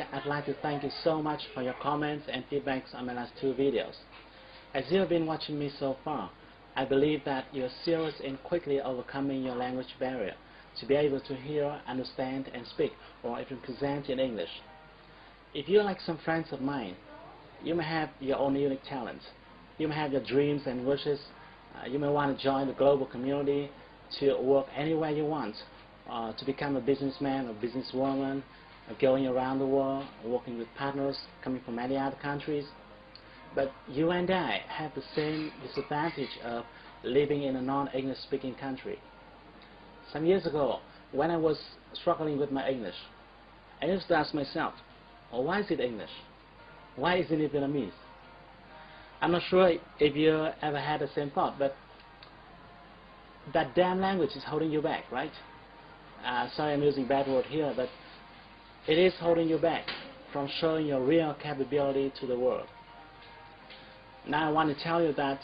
I'd like to thank you so much for your comments and feedbacks on my last two videos. As you have been watching me so far, I believe that you're serious in quickly overcoming your language barrier to be able to hear, understand, and speak, or even present in English. If you're like some friends of mine, you may have your own unique talents. You may have your dreams and wishes. You may want to join the global community to work anywhere you want, to become a businessman or businesswoman, going around the world, working with partners coming from many other countries. But you and I have the same disadvantage of living in a non-English speaking country. Some years ago, when I was struggling with my English, I used to ask myself, oh, why is it English? Why isn't it Vietnamese? I'm not sure if you ever had the same thought, but that damn language is holding you back, right? Sorry I'm using bad word here, but it is holding you back from showing your real capability to the world. Now I want to tell you that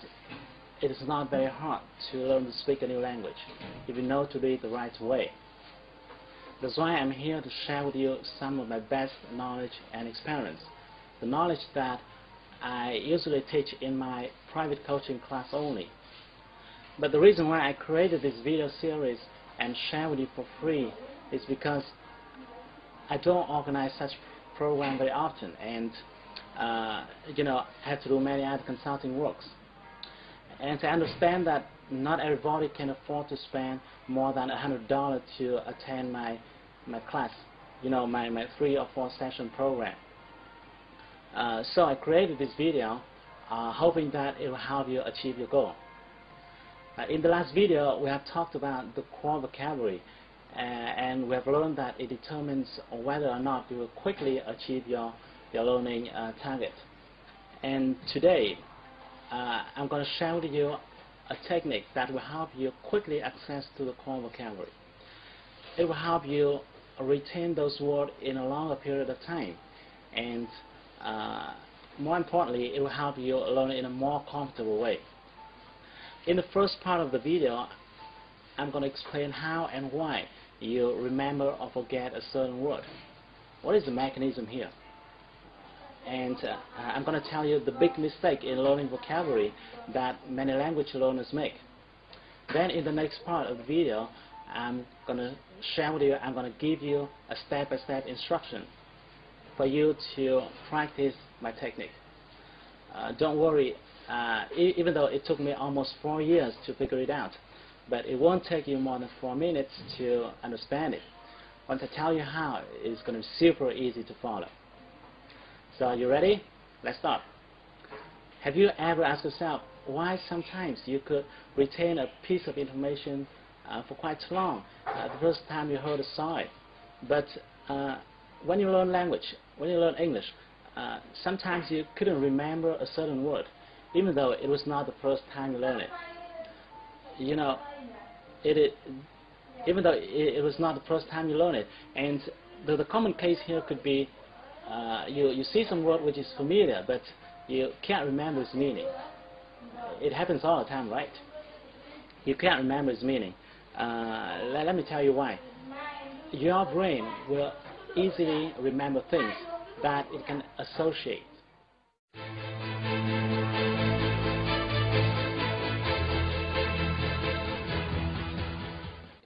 it is not very hard to learn to speak a new language if you know to do it the right way. That's why I'm here to share with you some of my best knowledge and experience. The knowledge that I usually teach in my private coaching class only. But the reason why I created this video series and share with you for free is because I don't organize such program very often, and I have to do many other consulting works. And I understand that not everybody can afford to spend more than $100 to attend my class, my 3 or 4 session program. So I created this video hoping that it will help you achieve your goal. In the last video, we have talked about the core vocabulary, and we have learned that it determines whether or not you will quickly achieve your learning target. And today, I'm going to share with you a technique that will help you quickly access to the core vocabulary. It will help you retain those words in a longer period of time, and more importantly, it will help you learn in a more comfortable way. In the first part of the video, I'm going to explain how and why you remember or forget a certain word. What is the mechanism here? And I'm going to tell you the big mistake in learning vocabulary that many language learners make. Then in the next part of the video, I'm going to share with you, I'm going to give you a step-by-step instruction for you to practice my technique. Don't worry, even though it took me almost 4 years to figure it out, but it won't take you more than 4 minutes to understand it. Once I tell you how, it's going to be super easy to follow. So are you ready? Let's start. Have you ever asked yourself why sometimes you could retain a piece of information for quite long the first time you heard or saw it, but when you learn language, when you learn English, sometimes you couldn't remember a certain word, even though it was not the first time you learned it. Even though it was not the first time you learned it, and the common case here could be you see some word which is familiar, but you can't remember its meaning. It happens all the time, right? You can't remember its meaning. Let me tell you why. Your brain will easily remember things that it can associate.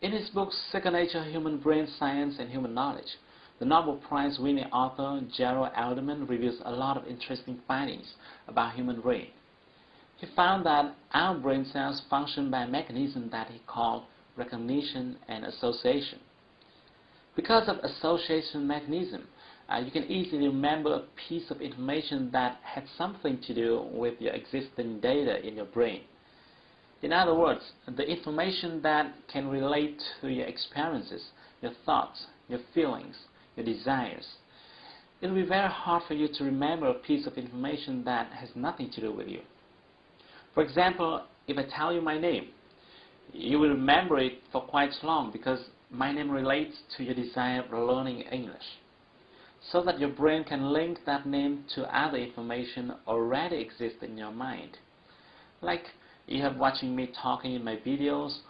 In his book, Second Nature, Human Brain Science and Human Knowledge, the Nobel Prize-winning author Gerald Alderman reveals a lot of interesting findings about human brain. He found that our brain cells function by a mechanism that he called recognition and association. Because of association mechanism, you can easily remember a piece of information that had something to do with your existing data in your brain. In other words, the information that can relate to your experiences, your thoughts, your feelings, your desires. It will be very hard for you to remember a piece of information that has nothing to do with you. For example, if I tell you my name, you will remember it for quite long because my name relates to your desire of learning English, so that your brain can link that name to other information already exist in your mind. Like you have watching me talking in my videos,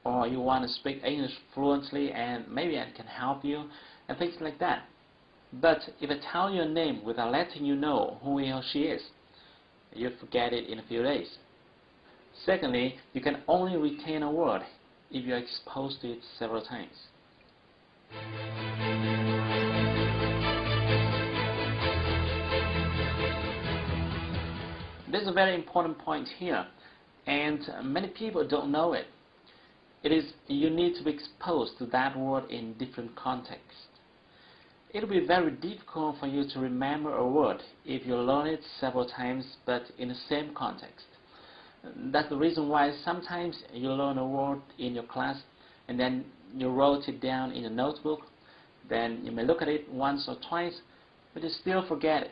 or you want to speak English fluently and maybe I can help you, and things like that. But if I tell you a name without letting you know who he or she is, you forget it in a few days. Secondly, you can only retain a word if you are exposed to it several times. There's a very important point here, and many people don't know it. It is you need to be exposed to that word in different contexts. It will be very difficult for you to remember a word if you learn it several times but in the same context. That's the reason why sometimes you learn a word in your class and then you wrote it down in a notebook. Then you may look at it once or twice, but you still forget it.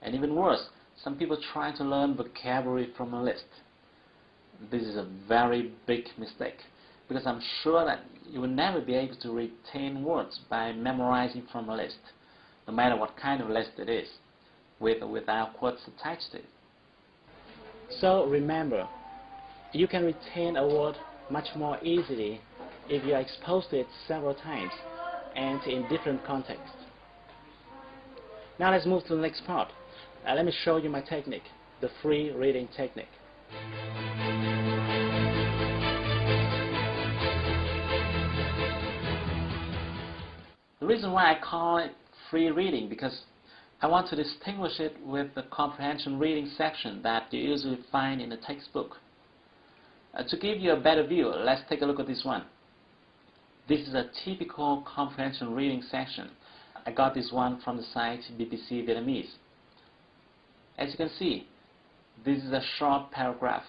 And even worse, some people try to learn vocabulary from a list. This is a very big mistake, because I'm sure that you will never be able to retain words by memorizing from a list, no matter what kind of list it is, with or without quotes attached to it. So remember, you can retain a word much more easily if you are exposed to it several times and in different contexts. Now let's move to the next part. Let me show you my technique, the free reading technique. The reason why I call it free reading, because I want to distinguish it with the comprehension reading section that you usually find in a textbook. To give you a better view, let's take a look at this one. This is a typical comprehension reading section. I got this one from the site BBC Vietnamese. As you can see, this is a short paragraph.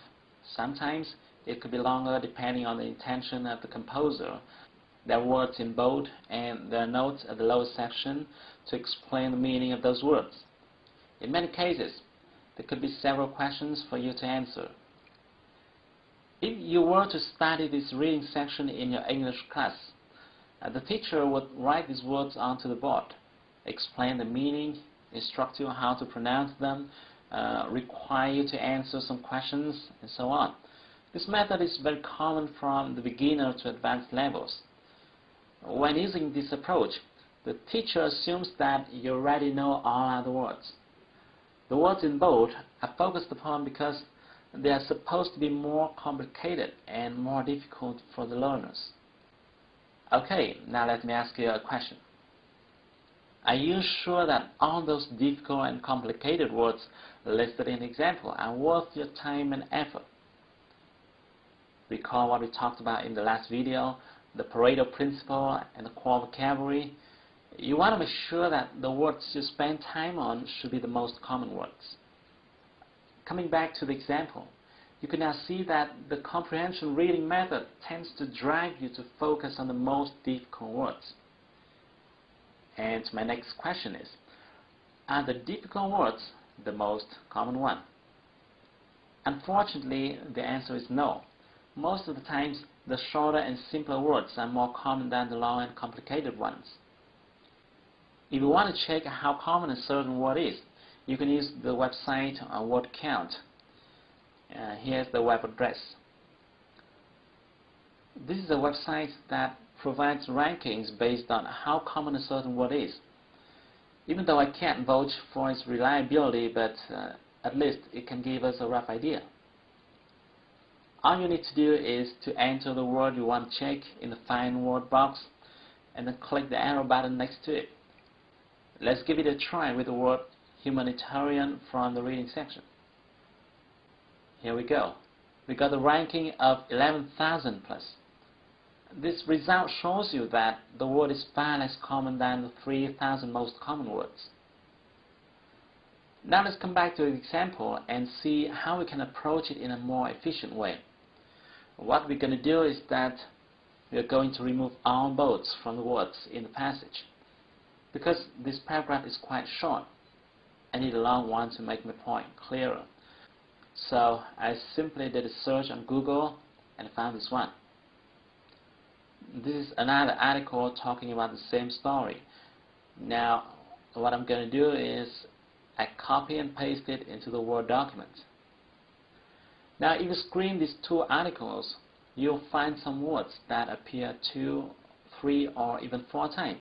Sometimes it could be longer depending on the intention of the composer. There are words in bold and there are notes at the lower section to explain the meaning of those words. In many cases, there could be several questions for you to answer. If you were to study this reading section in your English class, the teacher would write these words onto the board, explain the meaning, instruct you on how to pronounce them, require you to answer some questions, and so on. This method is very common from the beginner to advanced levels. When using this approach, the teacher assumes that you already know all other words. The words in bold are focused upon because they are supposed to be more complicated and more difficult for the learners. Okay, now let me ask you a question. Are you sure that all those difficult and complicated words listed in the example are worth your time and effort? Recall what we talked about in the last video, the Pareto principle and the core vocabulary. You want to make sure that the words you spend time on should be the most common words. Coming back to the example, you can now see that the comprehension reading method tends to drive you to focus on the most difficult words. And my next question is, are the difficult words the most common one? Unfortunately, the answer is no. Most of the times, the shorter and simpler words are more common than the long and complicated ones. If you want to check how common a certain word is, you can use the website Word Count. Here's the web address. This is a website that provides rankings based on how common a certain word is. Even though I can't vouch for its reliability, but at least it can give us a rough idea. All you need to do is to enter the word you want to check in the Find Word box and then click the arrow button next to it. Let's give it a try with the word humanitarian from the reading section. Here we go. We got a ranking of 11,000 plus. This result shows you that the word is far less common than the 3,000 most common words. Now let's come back to the example and see how we can approach it in a more efficient way. What we're going to do is that we're going to remove all bolds from the words in the passage. Because this paragraph is quite short, I need a long one to make my point clearer. So I simply did a search on Google and found this one. This is another article talking about the same story. Now what I'm going to do is I copy and paste it into the Word document. Now if you screen these two articles, you'll find some words that appear 2, 3 or even 4 times.